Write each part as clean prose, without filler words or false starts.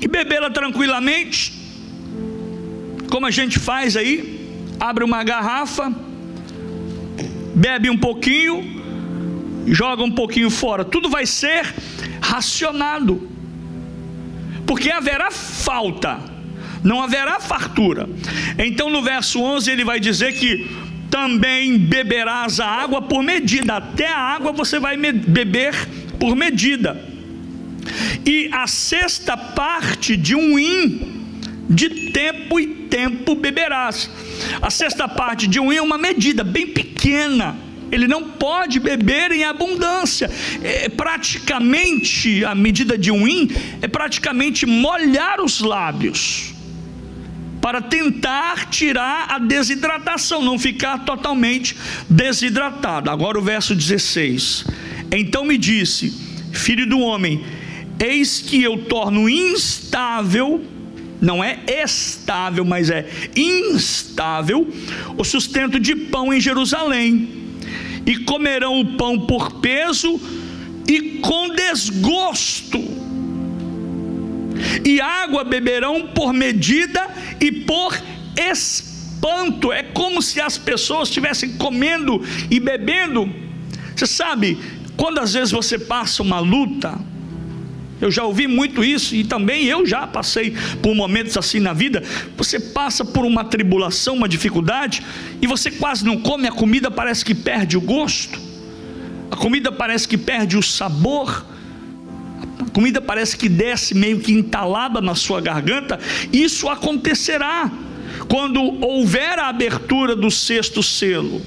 e bebê-la tranquilamente, como a gente faz aí, abre uma garrafa, bebe um pouquinho, joga um pouquinho fora. Tudo vai ser racionado, porque haverá falta, não haverá fartura. Então no verso 11 ele vai dizer que também beberás a água por medida, até a água você vai beber por medida, e a sexta parte de um hin de tempo e tempo beberás. A sexta parte de um hin é uma medida bem pequena, ele não pode beber em abundância. Praticamente, a medida de um hin é praticamente molhar os lábios, para tentar tirar a desidratação, não ficar totalmente desidratado. Agora o verso 16: então me disse, filho do homem, eis que eu torno instável, não é estável, mas é instável, o sustento de pão em Jerusalém, e comerão o pão por peso e com desgosto, e água beberão por medida e por espanto. É como se as pessoas estivessem comendo e bebendo. Você sabe, quando às vezes você passa uma luta, eu já ouvi muito isso, e também eu já passei por momentos assim na vida. Você passa por uma tribulação, uma dificuldade, e você quase não come, a comida parece que perde o gosto, a comida parece que perde o sabor, a comida parece que desce meio que entalada na sua garganta. Isso acontecerá quando houver a abertura do sexto selo.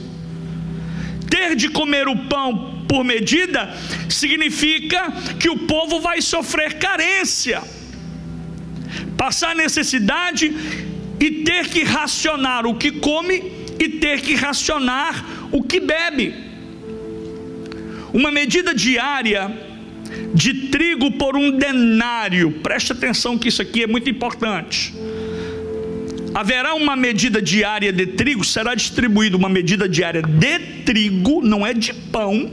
Ter de comer o pão por medida significa que o povo vai sofrer carência, passar necessidade, e ter que racionar o que come e ter que racionar o que bebe. Uma medida diária de trigo por um denário, preste atenção que isso aqui é muito importante. Haverá uma medida diária de trigo, será distribuída uma medida diária de trigo, não é de pão,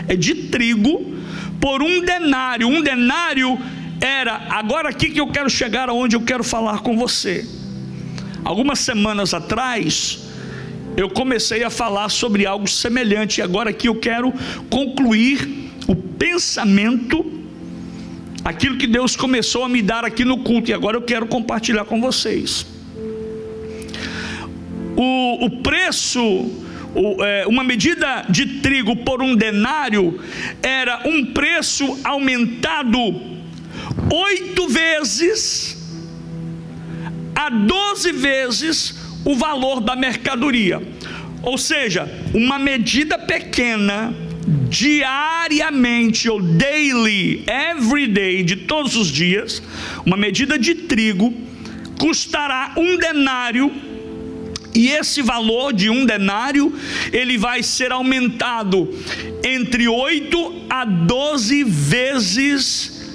é de trigo, por um denário. Um denário era, agora aqui que eu quero chegar aonde eu quero falar com você. Algumas semanas atrás eu comecei a falar sobre algo semelhante, e agora aqui eu quero concluir o pensamento, aquilo que Deus começou a me dar aqui no culto, e agora eu quero compartilhar com vocês. O preço, uma medida de trigo por um denário era um preço aumentado 8 vezes a 12 vezes o valor da mercadoria. Ou seja, uma medida pequena diariamente, ou daily, every day, de todos os dias, uma medida de trigo custará um denário, e esse valor de um denário, ele vai ser aumentado entre 8 a 12 vezes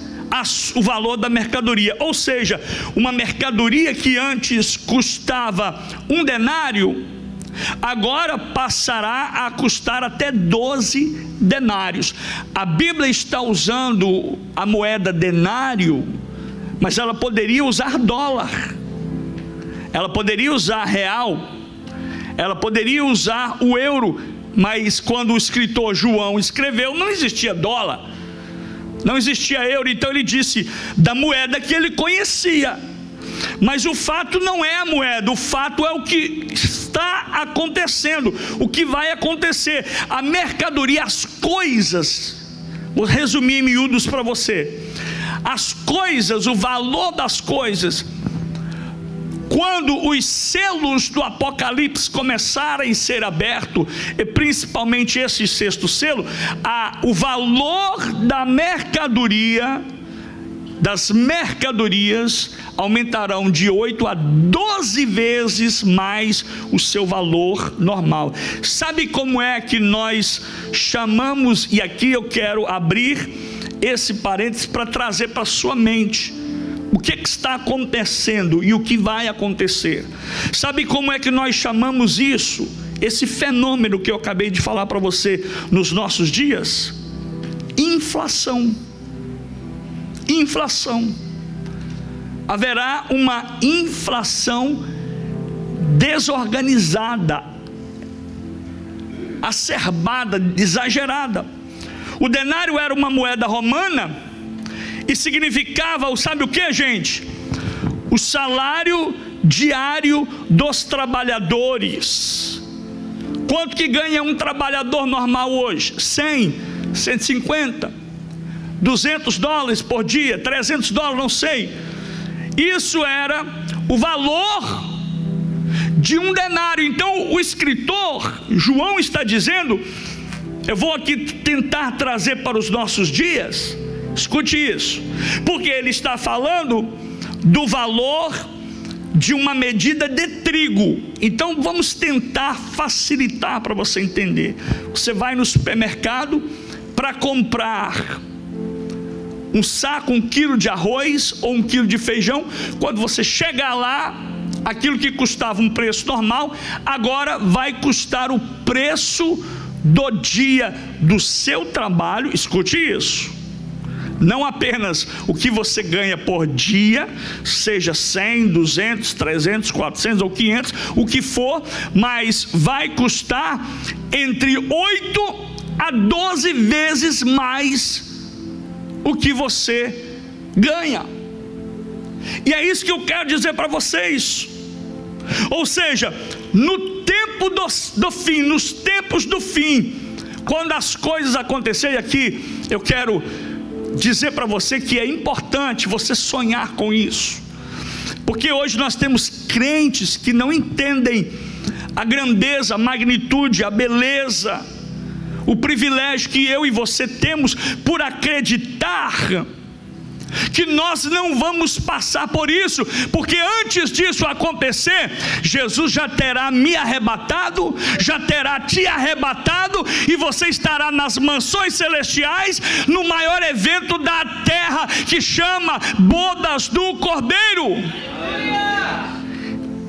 o valor da mercadoria. Ou seja, uma mercadoria que antes custava um denário, agora passará a custar até 12 denários. A Bíblia está usando a moeda denário, mas ela poderia usar dólar, ela poderia usar real, ela poderia usar o euro, mas quando o escritor João escreveu, não existia dólar, não existia euro, então ele disse da moeda que ele conhecia. Mas o fato não é a moeda, o fato é o que está acontecendo, o que vai acontecer. A mercadoria, as coisas, vou resumir em miúdos para você. As coisas, o valor das coisas, quando os selos do Apocalipse começarem a ser abertos, e principalmente esse sexto selo, o valor da mercadoria, das mercadorias, aumentarão de 8 a 12 vezes mais o seu valor normal. Sabe como é que nós chamamos, e aqui eu quero abrir esse parênteses para trazer para a sua mente o que está acontecendo e o que vai acontecer. Sabe como é que nós chamamos isso, esse fenômeno que eu acabei de falar para você nos nossos dias? Inflação. Inflação. haverá uma inflação desorganizada, acerbada, exagerada. O denário era uma moeda romana e significava, sabe o que, gente? O salário diário dos trabalhadores. Quanto que ganha um trabalhador normal hoje? 100, 150, 200 dólares por dia, 300 dólares, não sei. Isso era o valor de um denário. Então o escritor João está dizendo, eu vou aqui tentar trazer para os nossos dias, escute isso, porque ele está falando do valor de uma medida de trigo. Então vamos tentar facilitar para você entender. Você vai no supermercado para comprar um saco, 1 quilo de arroz ou 1 quilo de feijão. Quando você chegar lá, aquilo que custava um preço normal, agora vai custar o preço do dia do seu trabalho. Escute isso, não apenas o que você ganha por dia, seja 100, 200, 300, 400 ou 500, o que for, mas vai custar entre 8 a 12 vezes mais o que você ganha. E é isso que eu quero dizer para vocês. Ou seja, no tempo do fim, nos tempos do fim, quando as coisas acontecerem aqui, eu quero dizer para você que é importante você sonhar com isso, porque hoje nós temos crentes que não entendem a grandeza, a magnitude, a beleza, o privilégio que eu e você temos por acreditar que nós não vamos passar por isso, porque antes disso acontecer, Jesus já terá me arrebatado, já terá te arrebatado, e você estará nas mansões celestiais, no maior evento da terra, que chama Bodas do Cordeiro.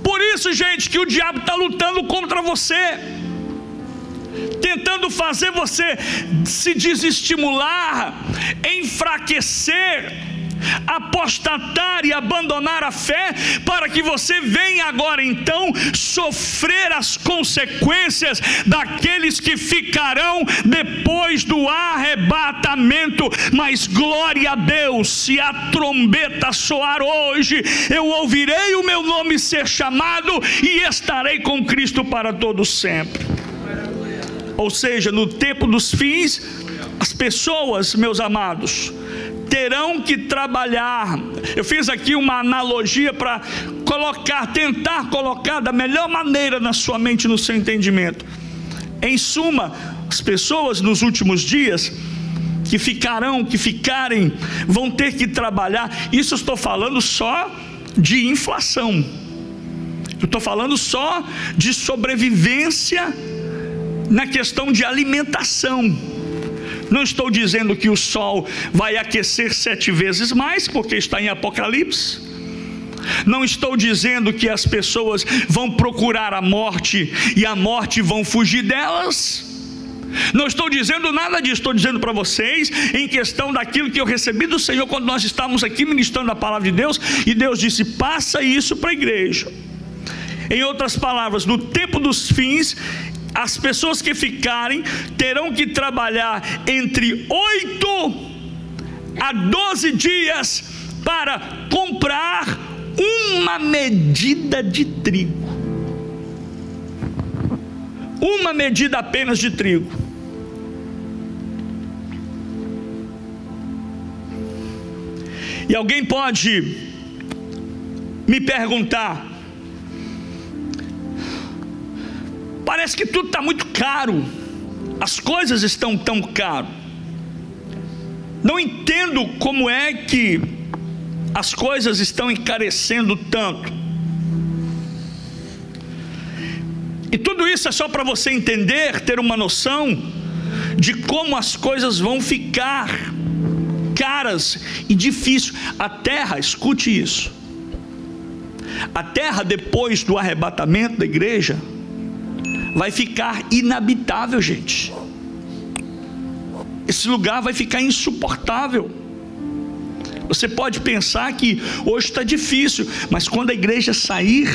Por isso, gente, que o diabo está lutando contra você, tentando fazer você se desestimular, enfraquecer, apostatar e abandonar a fé, para que você venha agora então sofrer as consequências daqueles que ficarão depois do arrebatamento. Mas glória a Deus, se a trombeta soar hoje, eu ouvirei o meu nome ser chamado e estarei com Cristo para todo sempre. Ou seja, no tempo dos fins, as pessoas, meus amados, terão que trabalhar. Eu fiz aqui uma analogia para tentar colocar da melhor maneira na sua mente, no seu entendimento. Em suma, as pessoas nos últimos dias que ficarem, vão ter que trabalhar. Isso eu estou falando só de inflação. Eu estou falando só de sobrevivência na questão de alimentação. Não estou dizendo que o sol vai aquecer 7 vezes mais, porque está em Apocalipse. Não estou dizendo que as pessoas vão procurar a morte e a morte vão fugir delas. Não estou dizendo nada disso. Estou dizendo para vocês em questão daquilo que eu recebi do Senhor quando nós estávamos aqui ministrando a palavra de Deus, e Deus disse: passa isso para a igreja. Em outras palavras, no tempo dos fins, as pessoas que ficarem terão que trabalhar entre 8 a 12 dias para comprar uma medida de trigo. Uma medida apenas de trigo. E alguém pode me perguntar: parece que tudo está muito caro, as coisas estão tão caras. Não entendo como é que as coisas estão encarecendo tanto. E tudo isso é só para você entender, ter uma noção de como as coisas vão ficar caras e difíceis. A terra, escute isso, a terra depois do arrebatamento da igreja vai ficar inabitável, gente. Esse lugar vai ficar insuportável. Você pode pensar que hoje está difícil, mas quando a igreja sair,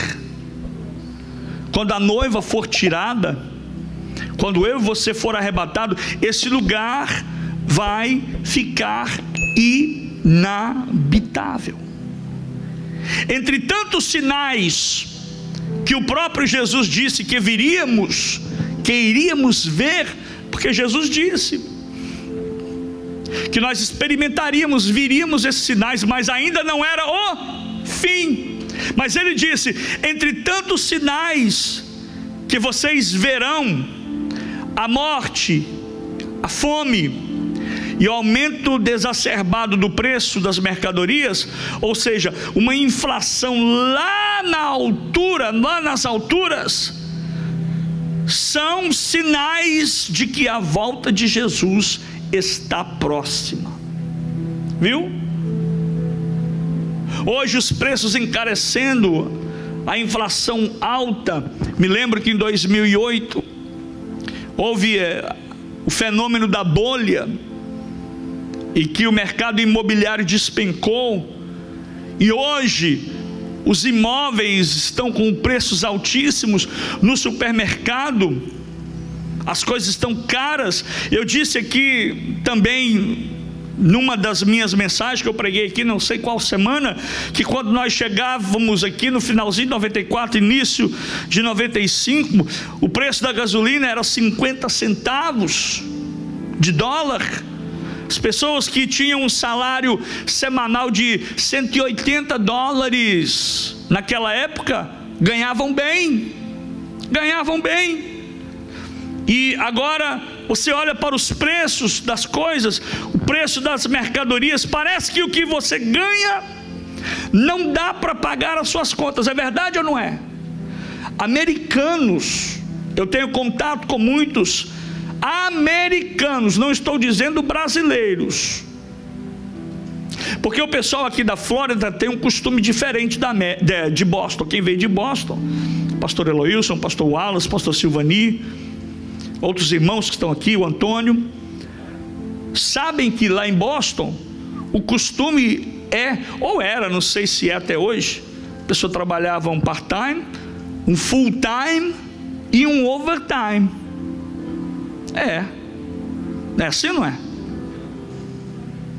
quando a noiva for tirada, quando eu e você for arrebatado, esse lugar vai ficar inabitável. Entre tantos sinais que o próprio Jesus disse que iríamos ver, porque Jesus disse que nós experimentaríamos, viríamos esses sinais, mas ainda não era o fim. Mas ele disse: entre tantos sinais que vocês verão, a morte, a fome e o aumento desacerbado do preço das mercadorias, ou seja, uma inflação lá na altura, lá nas alturas, são sinais de que a volta de Jesus está próxima. Viu? Hoje os preços encarecendo, a inflação alta. Me lembro que em 2008 houve o fenômeno da bolha, e que o mercado imobiliário despencou, e hoje os imóveis estão com preços altíssimos no supermercado, as coisas estão caras. Eu disse aqui também, numa das minhas mensagens que eu preguei aqui, não sei qual semana, que quando nós chegávamos aqui no finalzinho de 94, início de 95, o preço da gasolina era 50 centavos de dólar. As pessoas que tinham um salário semanal de 180 dólares naquela época ganhavam bem. E agora você olha para os preços das coisas, o preço das mercadorias, parece que o que você ganha não dá para pagar as suas contas. É verdade ou não é? Americanos, eu tenho contato com muitos americanos, não estou dizendo brasileiros, porque o pessoal aqui da Flórida tem um costume diferente de Boston. Quem veio de Boston, pastor Eloilson, pastor Wallace, pastor Silvani, outros irmãos que estão aqui, o Antônio, sabem que lá em Boston o costume ou era, não sei se é até hoje, a pessoa trabalhava um part-time, um full-time e um overtime. Não é assim, não é?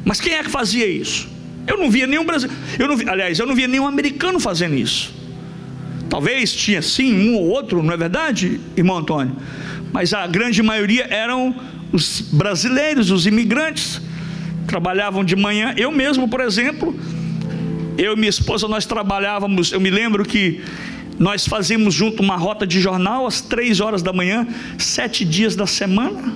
Mas quem é que fazia isso? Eu não via nenhum brasileiro, eu não via nenhum americano fazendo isso. Talvez tinha sim um ou outro, não é verdade, irmão Antônio? Mas a grande maioria eram os brasileiros, os imigrantes. Trabalhavam de manhã. Eu mesmo, por exemplo, eu e minha esposa, nós trabalhávamos. Eu me lembro que nós fazíamos junto uma rota de jornal às 3 horas da manhã, 7 dias da semana.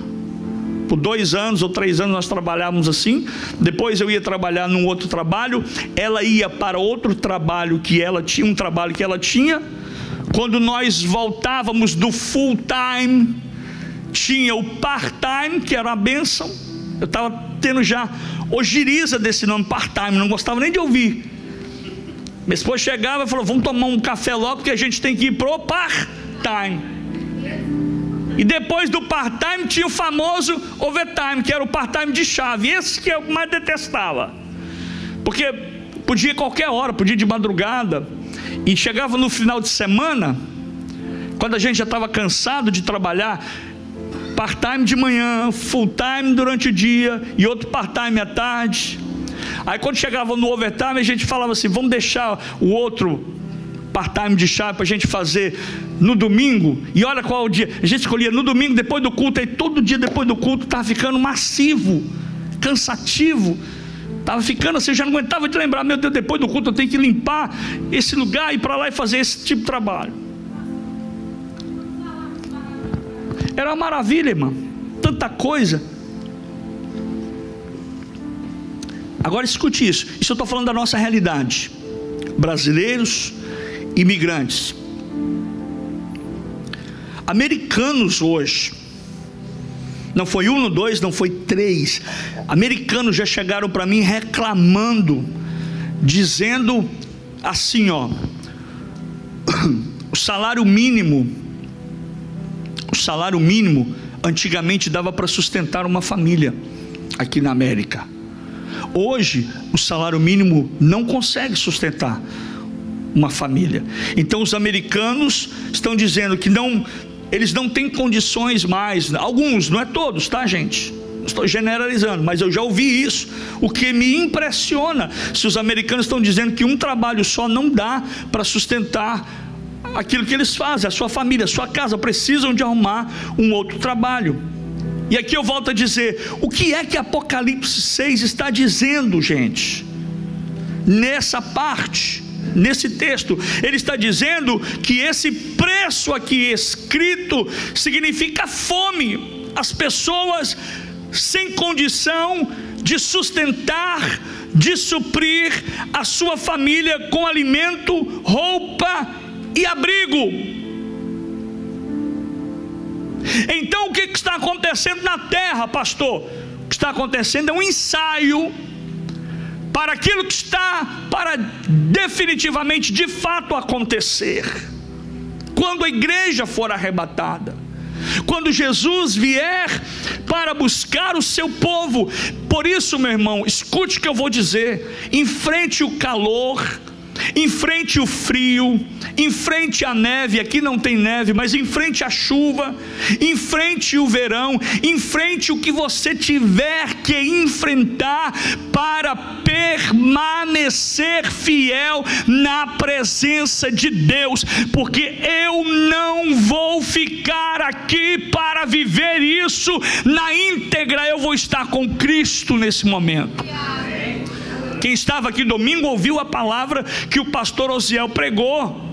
Por 2 anos ou 3 anos nós trabalhávamos assim. Depois eu ia trabalhar num outro trabalho, ela ia para outro trabalho que ela tinha, um trabalho que ela tinha. Quando nós voltávamos do full time, tinha o part time, que era uma bênção. Eu estava tendo já ojeriza desse nome part time, não gostava nem de ouvir. Minha esposa chegava e falou: vamos tomar um café logo, porque a gente tem que ir pro part-time. E depois do part-time tinha o famoso overtime, que era o part-time de chave. Esse que eu mais detestava, porque podia qualquer hora, podia de madrugada. E chegava no final de semana, quando a gente já estava cansado de trabalhar, part-time de manhã, full-time durante o dia e outro part-time à tarde. Aí quando chegava no overtime, a gente falava assim: vamos deixar o outro part-time de chave para a gente fazer no domingo. E olha qual o dia, a gente escolhia no domingo depois do culto. Aí todo dia depois do culto estava ficando massivo, cansativo, estava ficando assim, eu já não aguentava de lembrar: meu Deus, depois do culto eu tenho que limpar esse lugar, ir para lá e fazer esse tipo de trabalho. Era uma maravilha, irmão, tanta coisa. Agora escute isso eu estou falando da nossa realidade, brasileiros, imigrantes, americanos hoje. Não foi 1, não 2, não foi 3. Americanos já chegaram para mim reclamando, dizendo assim: ó, o salário mínimo antigamente dava para sustentar uma família aqui na América. Hoje, o salário mínimo não consegue sustentar uma família. Então os americanos estão dizendo que eles não têm condições mais, alguns, não é todos, tá, gente? Estou generalizando, mas eu já ouvi isso. O que me impressiona, se os americanos estão dizendo que um trabalho só não dá para sustentar aquilo que eles fazem, a sua família, a sua casa, precisam de arrumar um outro trabalho. E aqui eu volto a dizer, o que é que Apocalipse 6 está dizendo, gente? Nessa parte, nesse texto, ele está dizendo que esse preço aqui escrito significa fome. As pessoas sem condição de sustentar, de suprir a sua família com alimento, roupa e abrigo. Então o que está acontecendo na terra, pastor? O que está acontecendo é um ensaio para aquilo que está para definitivamente, de fato acontecer, quando a igreja for arrebatada, quando Jesus vier para buscar o seu povo. Por isso, meu irmão, escute o que eu vou dizer: enfrente o calor, enfrente o frio, enfrente a neve. Aqui não tem neve, mas enfrente a chuva, enfrente o verão, enfrente o que você tiver que enfrentar para permanecer fiel na presença de Deus, porque eu não vou ficar aqui para viver isso na íntegra. Eu vou estar com Cristo nesse momento. Quem estava aqui domingo ouviu a palavra que o pastor Osiel pregou.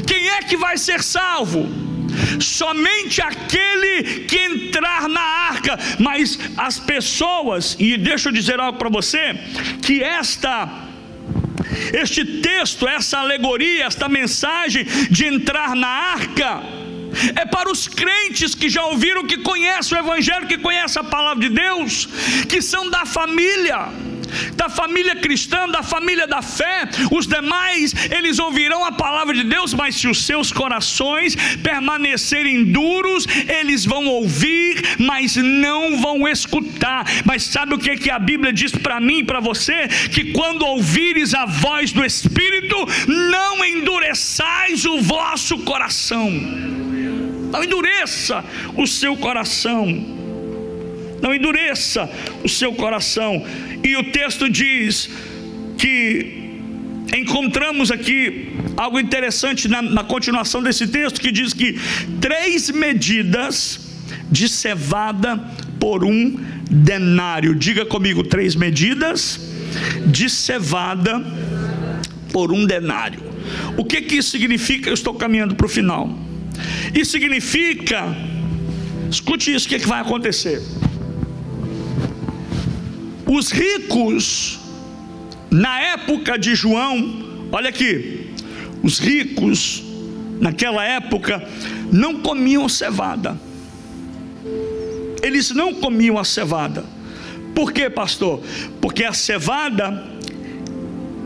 Quem é que vai ser salvo? Somente aquele que entrar na arca. Mas as pessoas, e deixa eu dizer algo para você, que este texto, essa alegoria, esta mensagem de entrar na arca, é para os crentes que já ouviram, que conhecem o evangelho, que conhecem a palavra de Deus, que são da família cristã, da família da fé. Os demais, eles ouvirão a palavra de Deus, mas se os seus corações permanecerem duros, eles vão ouvir, mas não vão escutar. Mas sabe o que a Bíblia diz para mim e para você? Que quando ouvires a voz do Espírito, não endureçais o vosso coração. Não endureça o seu coração. Não endureça o seu coração. E o texto diz que encontramos aqui algo interessante na continuação desse texto, que diz que 3 medidas de cevada por 1 denário. Diga comigo: 3 medidas de cevada por 1 denário. O que isso significa? Eu estou caminhando para o final. Isso significa, escute isso, o que vai acontecer? Os ricos, na época de João, olha aqui, os ricos, naquela época, não comiam cevada. Eles não comiam a cevada. Por quê, pastor? Porque a cevada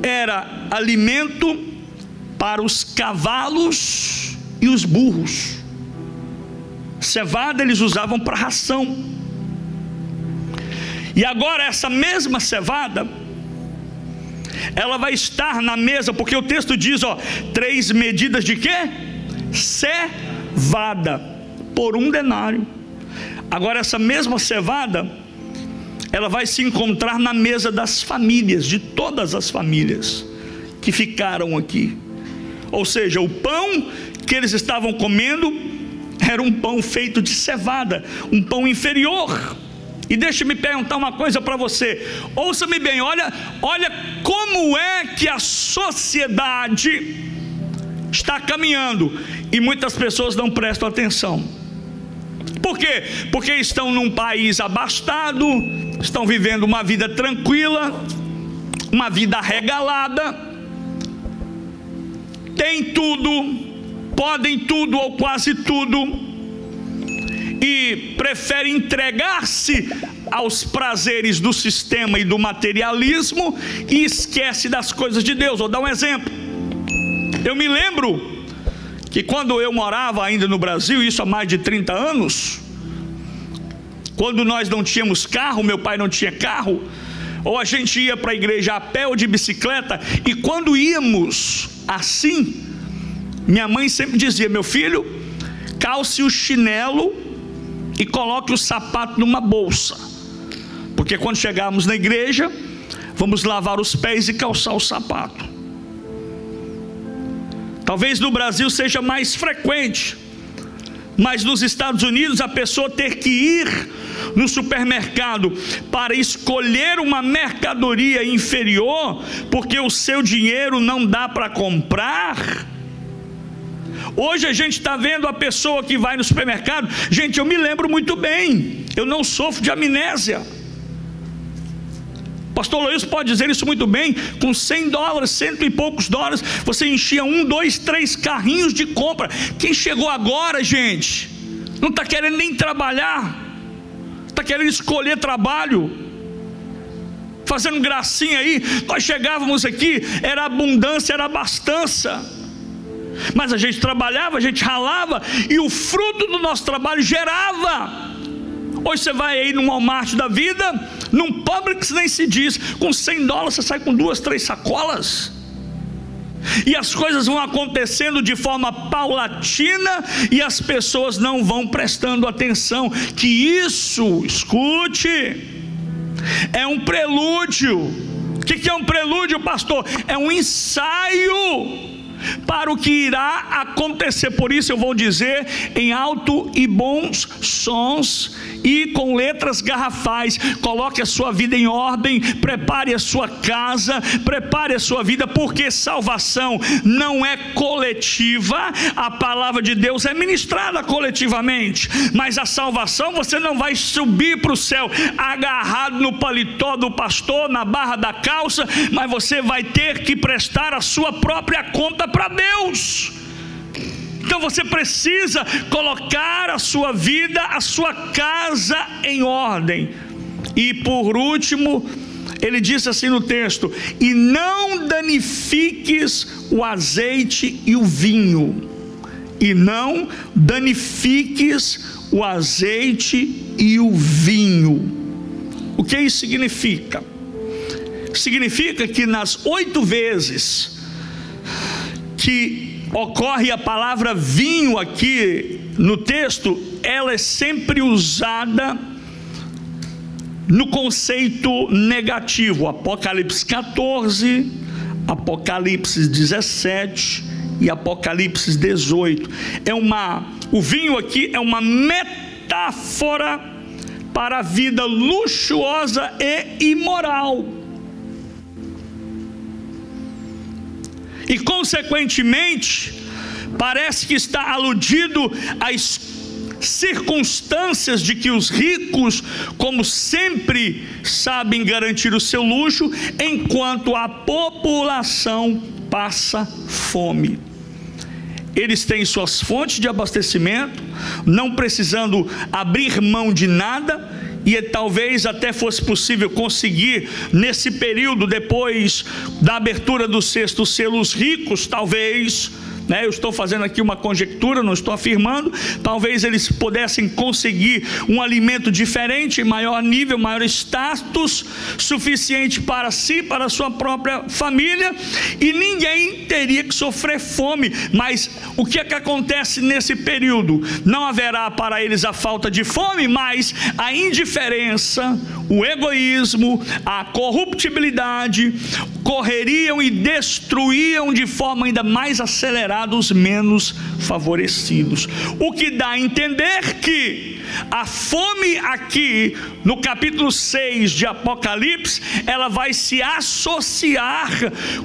era alimento para os cavalos e os burros. Cevada eles usavam para ração. E agora essa mesma cevada, ela vai estar na mesa, porque o texto diz, 3 medidas de quê? Cevada por 1 denário. Agora essa mesma cevada, ela vai se encontrar na mesa das famílias, de todas as famílias que ficaram aqui. Ou seja, o pão que eles estavam comendo era um pão feito de cevada, um pão inferior. E deixe-me perguntar uma coisa para você, ouça-me bem, olha como é que a sociedade está caminhando, e muitas pessoas não prestam atenção. Por quê? Porque estão num país abastado, estão vivendo uma vida tranquila, uma vida regalada, tem tudo, podem tudo ou quase tudo, e prefere entregar-se aos prazeres do sistema e do materialismo, e esquece das coisas de Deus. Vou dar um exemplo. Eu me lembro que quando eu morava ainda no Brasil, isso há mais de 30 anos, quando nós não tínhamos carro, meu pai não tinha carro, ou a gente ia para a igreja a pé ou de bicicleta, e quando íamos assim, minha mãe sempre dizia: meu filho, calce o chinelo e coloque o sapato numa bolsa, porque quando chegarmos na igreja, vamos lavar os pés e calçar o sapato. Talvez no Brasil seja mais frequente, mas nos Estados Unidos a pessoa ter que ir no supermercado para escolher uma mercadoria inferior, porque o seu dinheiro não dá para comprar. Hoje a gente está vendo a pessoa que vai no supermercado. Gente, eu me lembro muito bem, eu não sofro de amnésia. Pastor Luiz pode dizer isso muito bem. Com $100, cento e poucos dólares, você enchia 1, 2, 3 carrinhos de compra. Quem chegou agora, gente, não está querendo nem trabalhar, está querendo escolher trabalho, fazendo gracinha aí. Nós chegávamos aqui, era abundância, era abastança, mas a gente trabalhava, a gente ralava, e o fruto do nosso trabalho gerava. Hoje você vai aí num Walmart da vida, num Publix nem se diz, com $100 você sai com 2, 3 sacolas, e as coisas vão acontecendo de forma paulatina, e as pessoas não vão prestando atenção, que isso, escute, é um prelúdio. O que é um prelúdio, pastor? É um ensaio para o que irá acontecer. Por isso eu vou dizer em alto e bons sons e com letras garrafais: coloque a sua vida em ordem, prepare a sua casa, prepare a sua vida, porque salvação não é coletiva. A palavra de Deus é ministrada coletivamente, mas a salvação, você não vai subir para o céu agarrado no paletó do pastor, na barra da calça, mas você vai ter que prestar a sua própria conta para Deus. Então você precisa colocar a sua vida, a sua casa em ordem. E por último, ele diz assim no texto: e não danifiques o azeite e o vinho. E não danifiques o azeite e o vinho. O que isso significa? Significa que nas 8 vezes que ocorre a palavra vinho aqui no texto, ela é sempre usada no conceito negativo. Apocalipse 14, Apocalipse 17 e Apocalipse 18. O vinho aqui é uma metáfora para a vida luxuosa e imoral. E consequentemente, parece que está aludido às circunstâncias de que os ricos, como sempre, sabem garantir o seu luxo, enquanto a população passa fome. Eles têm suas fontes de abastecimento, não precisando abrir mão de nada. E talvez até fosse possível conseguir nesse período, depois da abertura do 6º selo, os ricos, talvez, eu estou fazendo aqui uma conjectura, não estou afirmando, talvez eles pudessem conseguir um alimento diferente, maior nível, maior status, suficiente para si, para a sua própria família, e ninguém teria que sofrer fome. Mas o que é que acontece nesse período? Não haverá para eles a falta de fome, mas a indiferença, o egoísmo, a corruptibilidade correriam e destruíam de forma ainda mais acelerada os menos favorecidos. O que dá a entender que a fome aqui no capítulo 6 de Apocalipse, ela vai se associar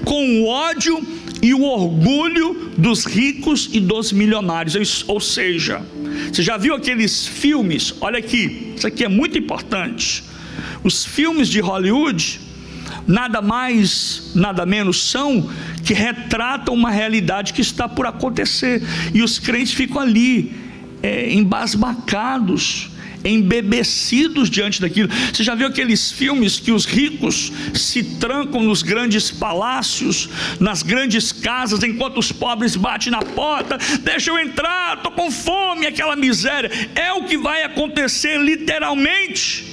com o ódio e o orgulho dos ricos e dos milionários. Ou seja, você já viu aqueles filmes? Olha aqui, isso aqui é muito importante. Os filmes de Hollywood nada mais, nada menos são que retratam uma realidade que está por acontecer, e os crentes ficam ali embasbacados, embebecidos diante daquilo. Você já viu aqueles filmes que os ricos se trancam nos grandes palácios, nas grandes casas, enquanto os pobres batem na porta: deixa eu entrar, estou com fome, aquela miséria. É o que vai acontecer literalmente.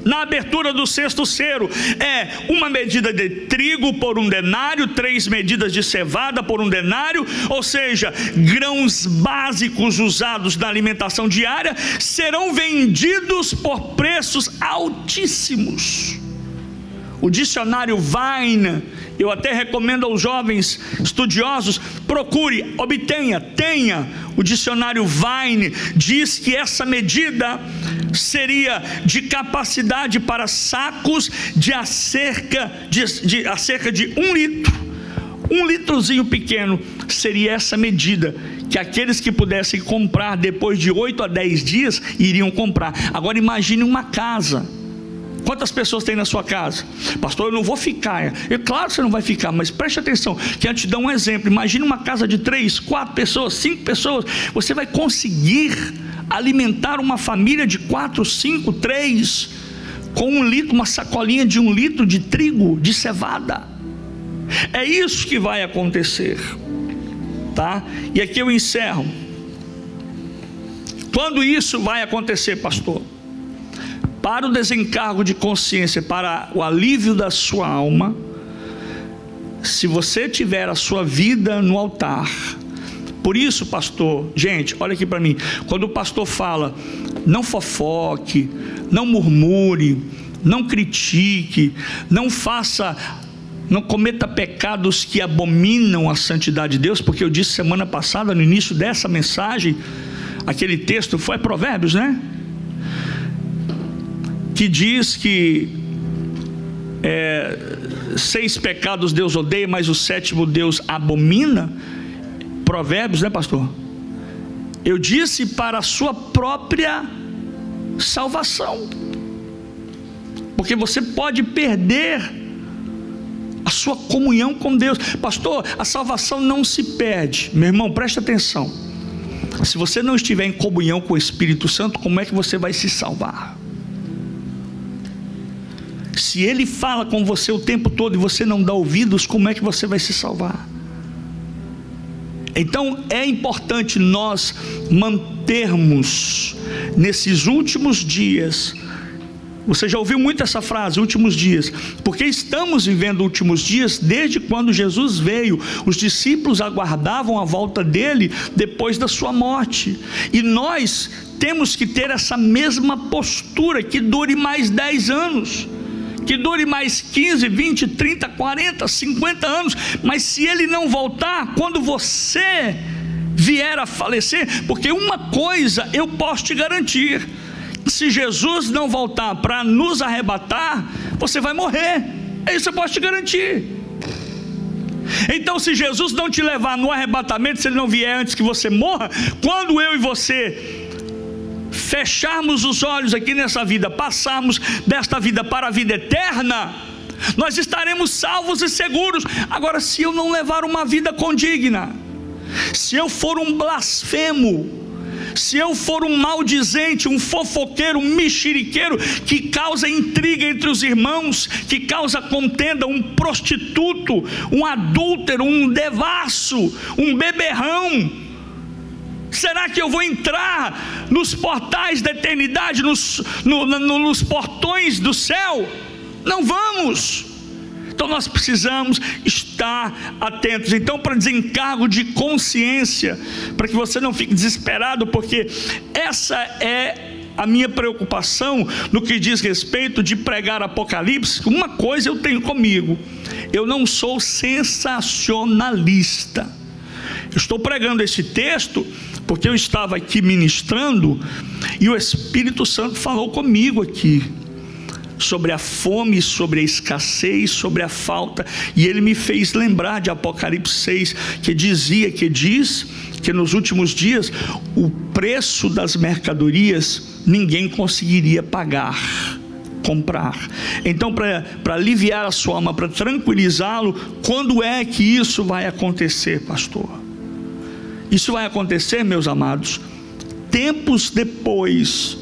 na abertura do sexto cero, é uma medida de trigo por 1 denário, 3 medidas de cevada por 1 denário, ou seja, grãos básicos usados na alimentação diária serão vendidos por preços altíssimos. O dicionário Vine, eu até recomendo aos jovens estudiosos, procure, obtenha, tenha o dicionário Vine, diz que essa medida seria de capacidade para sacos de acerca de 1 litro, 1 litrozinho pequeno, seria essa medida, que aqueles que pudessem comprar depois de 8 a 10 dias, iriam comprar. Agora imagine uma casa. Quantas pessoas tem na sua casa? Pastor, eu não vou ficar. Claro que você não vai ficar, mas preste atenção, que eu te dou um exemplo. Imagine uma casa de 3, 4 pessoas, 5 pessoas. Você vai conseguir alimentar uma família de 4, 5, 3 com 1 litro, uma sacolinha de 1 litro de trigo, de cevada. É isso que vai acontecer, tá? E aqui eu encerro. Quando isso vai acontecer, pastor? Para o desencargo de consciência, para o alívio da sua alma, se você tiver a sua vida no altar. Por isso, pastor, gente, olha aqui para mim, quando o pastor fala, não fofoque, não murmure, não critique, não cometa pecados que abominam a santidade de Deus, porque eu disse semana passada, no início dessa mensagem, aquele texto foi Provérbios, né? Que diz que 6 pecados Deus odeia, mas o 7º Deus abomina. Provérbios, né, pastor? Eu disse para a sua própria salvação, porque você pode perder a sua comunhão com Deus. Pastor, a salvação não se perde. Meu irmão, preste atenção, se você não estiver em comunhão com o Espírito Santo, como é que você vai se salvar? Se ele fala com você o tempo todo e você não dá ouvidos, como é que você vai se salvar? Então é importante nós mantermos nesses últimos dias. Você já ouviu muito essa frase, últimos dias, porque estamos vivendo últimos dias desde quando Jesus veio. Os discípulos aguardavam a volta dele depois da sua morte, e nós temos que ter essa mesma postura, que dure mais 10 anos, que dure mais 15, 20, 30, 40, 50 anos, mas se ele não voltar, quando você vier a falecer, porque uma coisa eu posso te garantir, se Jesus não voltar para nos arrebatar, você vai morrer, é isso eu posso te garantir. Então, se Jesus não te levar no arrebatamento, se ele não vier antes que você morra, quando eu e você fecharmos os olhos aqui nessa vida, passarmos desta vida para a vida eterna, nós estaremos salvos e seguros. Agora, se eu não levar uma vida condigna, se eu for um blasfemo, se eu for um maldizente, um fofoqueiro, um mexeriqueiro, que causa intriga entre os irmãos, que causa contenda, um prostituto, um adúltero, um devasso, um beberrão, será que eu vou entrar nos portais da eternidade, nos portões do céu? Não vamos. Então nós precisamos estar atentos. Então, para desencargo de consciência, para que você não fique desesperado, porque essa é a minha preocupação no que diz respeito de pregar Apocalipse. Uma coisa eu tenho comigo: eu não sou sensacionalista. Eu estou pregando esse texto porque eu estava aqui ministrando e o Espírito Santo falou comigo aqui sobre a fome, sobre a escassez, sobre a falta, e ele me fez lembrar de Apocalipse 6, que diz que nos últimos dias o preço das mercadorias ninguém conseguiria comprar. Então, para aliviar a sua alma, para tranquilizá-lo, quando é que isso vai acontecer, pastor? Isso vai acontecer, meus amados, tempos depois,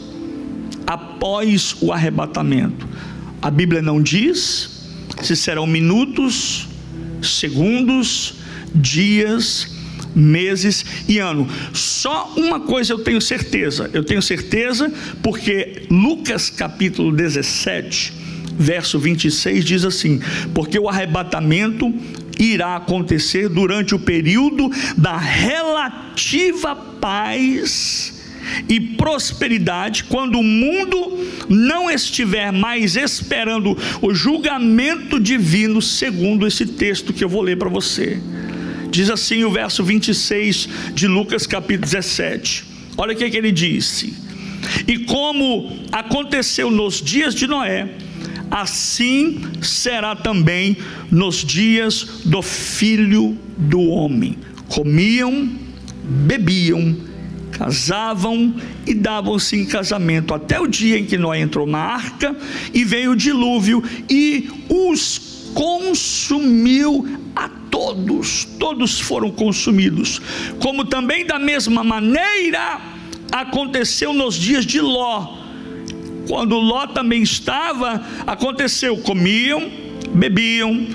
após o arrebatamento. A Bíblia não diz se serão minutos, segundos, dias, meses e ano. Só uma coisa eu tenho certeza porque Lucas capítulo 17, verso 26 diz assim: porque o arrebatamento irá acontecer durante o período da relativa paz e prosperidade, quando o mundo não estiver mais esperando o julgamento divino, segundo esse texto que eu vou ler para você. Diz assim o verso 26 de Lucas capítulo 17, olha o que ele disse: e como aconteceu nos dias de Noé, assim será também nos dias do Filho do Homem. Comiam, bebiam, casavam e davam-se em casamento, até o dia em que Noé entrou na arca, e veio o dilúvio e os consumiu a todos. Todos foram consumidos. Como também da mesma maneira aconteceu nos dias de Ló. Quando Ló também estava, aconteceu: comiam, bebiam,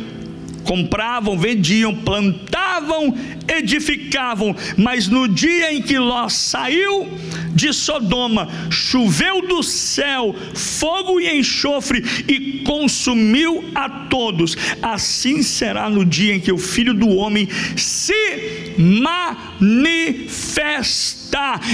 compravam, vendiam, plantavam, edificavam. Mas no dia em que Ló saiu de Sodoma, choveu do céu fogo e enxofre e consumiu a todos. Assim será no dia em que o Filho do Homem se manifestar.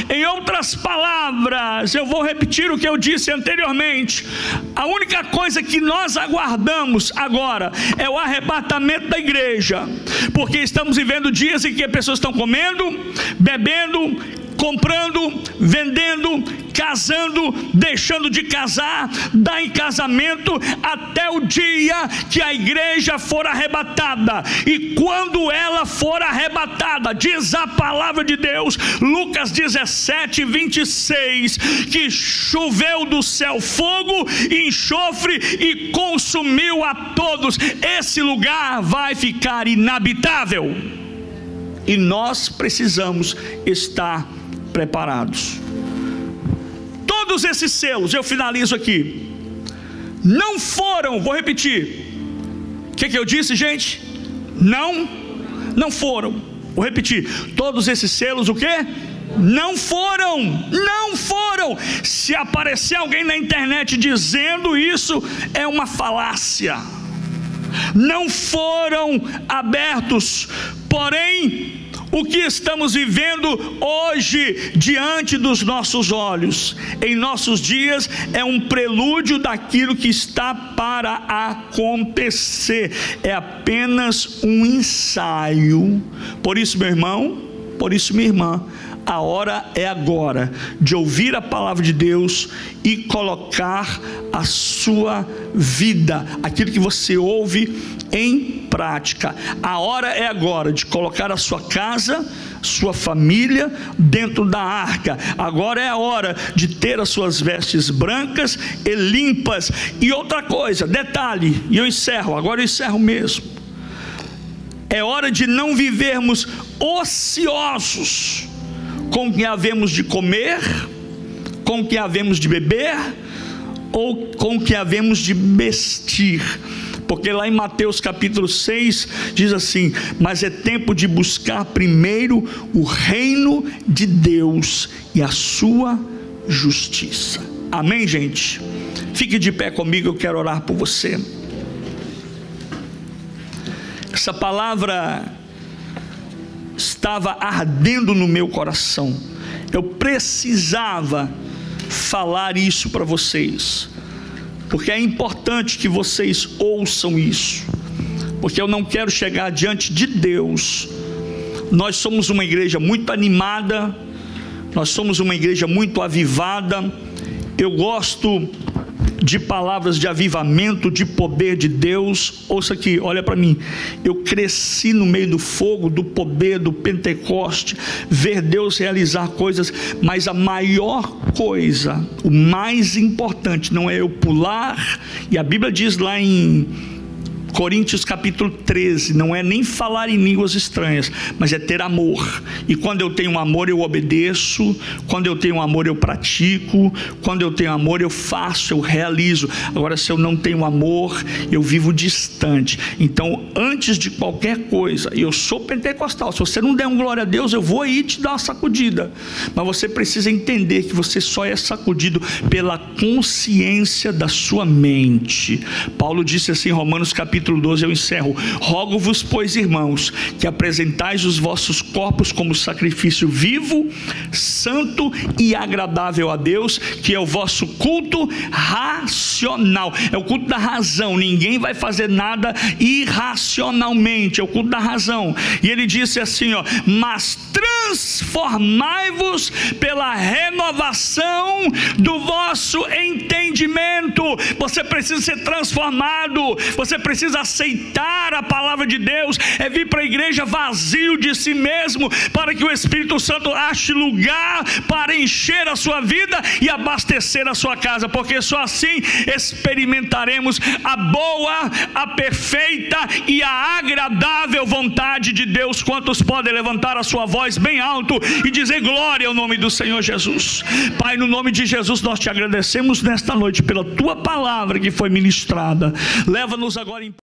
Em outras palavras, eu vou repetir o que eu disse anteriormente: a única coisa que nós aguardamos agora é o arrebatamento da igreja, porque estamos vivendo dias em que as pessoas estão comendo, bebendo, comprando, vendendo, casando, deixando de casar, dá em casamento, até o dia que a igreja for arrebatada. E quando ela for arrebatada, diz a palavra de Deus, Lucas 17, 26, que choveu do céu fogo e enxofre e consumiu a todos. Esse lugar vai ficar inabitável, e nós precisamos estar preparados. Todos esses selos, eu finalizo aqui, não foram, vou repetir, o que eu disse, gente? Não foram, vou repetir, todos esses selos, o que? Não foram. Se aparecer alguém na internet dizendo isso, é uma falácia. Não foram abertos. Porém, o que estamos vivendo hoje diante dos nossos olhos, em nossos dias, é um prelúdio daquilo que está para acontecer. É apenas um ensaio. Por isso, meu irmão, por isso, minha irmã, a hora é agora de ouvir a palavra de Deus e colocar a sua vida, aquilo que você ouve, em prática. A hora é agora de colocar a sua casa, sua família dentro da arca. Agora é a hora de ter as suas vestes brancas e limpas. E outra coisa, detalhe, e eu encerro, agora eu encerro mesmo. É hora de não vivermos ociosos com o que havemos de comer, com o que havemos de beber, ou com o que havemos de vestir. Porque lá em Mateus capítulo 6 diz assim: mas é tempo de buscar primeiro o reino de Deus e a sua justiça. Amém, gente? Fique de pé comigo, eu quero orar por você. Essa palavra estava ardendo no meu coração. Eu precisava falar isso para vocês, porque é importante que vocês ouçam isso, porque eu não quero chegar diante de Deus. Nós somos uma igreja muito animada, nós somos uma igreja muito avivada. Eu gosto de palavras de avivamento, de poder de Deus. Ouça aqui, olha para mim. Eu cresci no meio do fogo, do poder, do Pentecoste, ver Deus realizar coisas. Mas a maior coisa, o mais importante, não é eu pular. E a Bíblia diz lá em Coríntios capítulo 13, não é nem falar em línguas estranhas, mas é ter amor. E quando eu tenho amor eu obedeço, quando eu tenho amor eu pratico, quando eu tenho amor eu faço, eu realizo. Agora, se eu não tenho amor, eu vivo distante. Então, antes de qualquer coisa, eu sou pentecostal, se você não der um glória a Deus, eu vou aí te dar uma sacudida, mas você precisa entender que você só é sacudido pela consciência da sua mente. Paulo disse assim em Romanos capítulo 12, eu encerro: rogo-vos, pois, irmãos, que apresentais os vossos corpos como sacrifício vivo, santo e agradável a Deus, que é o vosso culto racional. É o culto da razão. Ninguém vai fazer nada irracionalmente, é o culto da razão. E ele disse assim, ó: mas transformai-vos pela renovação do vosso entendimento. Você precisa ser transformado, você precisa aceitar a palavra de Deus, é vir para a igreja vazio de si mesmo, para que o Espírito Santo ache lugar para encher a sua vida e abastecer a sua casa, porque só assim experimentaremos a boa, a perfeita e a agradável vontade de Deus. Quantos podem levantar a sua voz bem alto e dizer glória ao nome do Senhor Jesus? Pai, no nome de Jesus nós te agradecemos nesta noite pela tua palavra que foi ministrada. Leva-nos agora em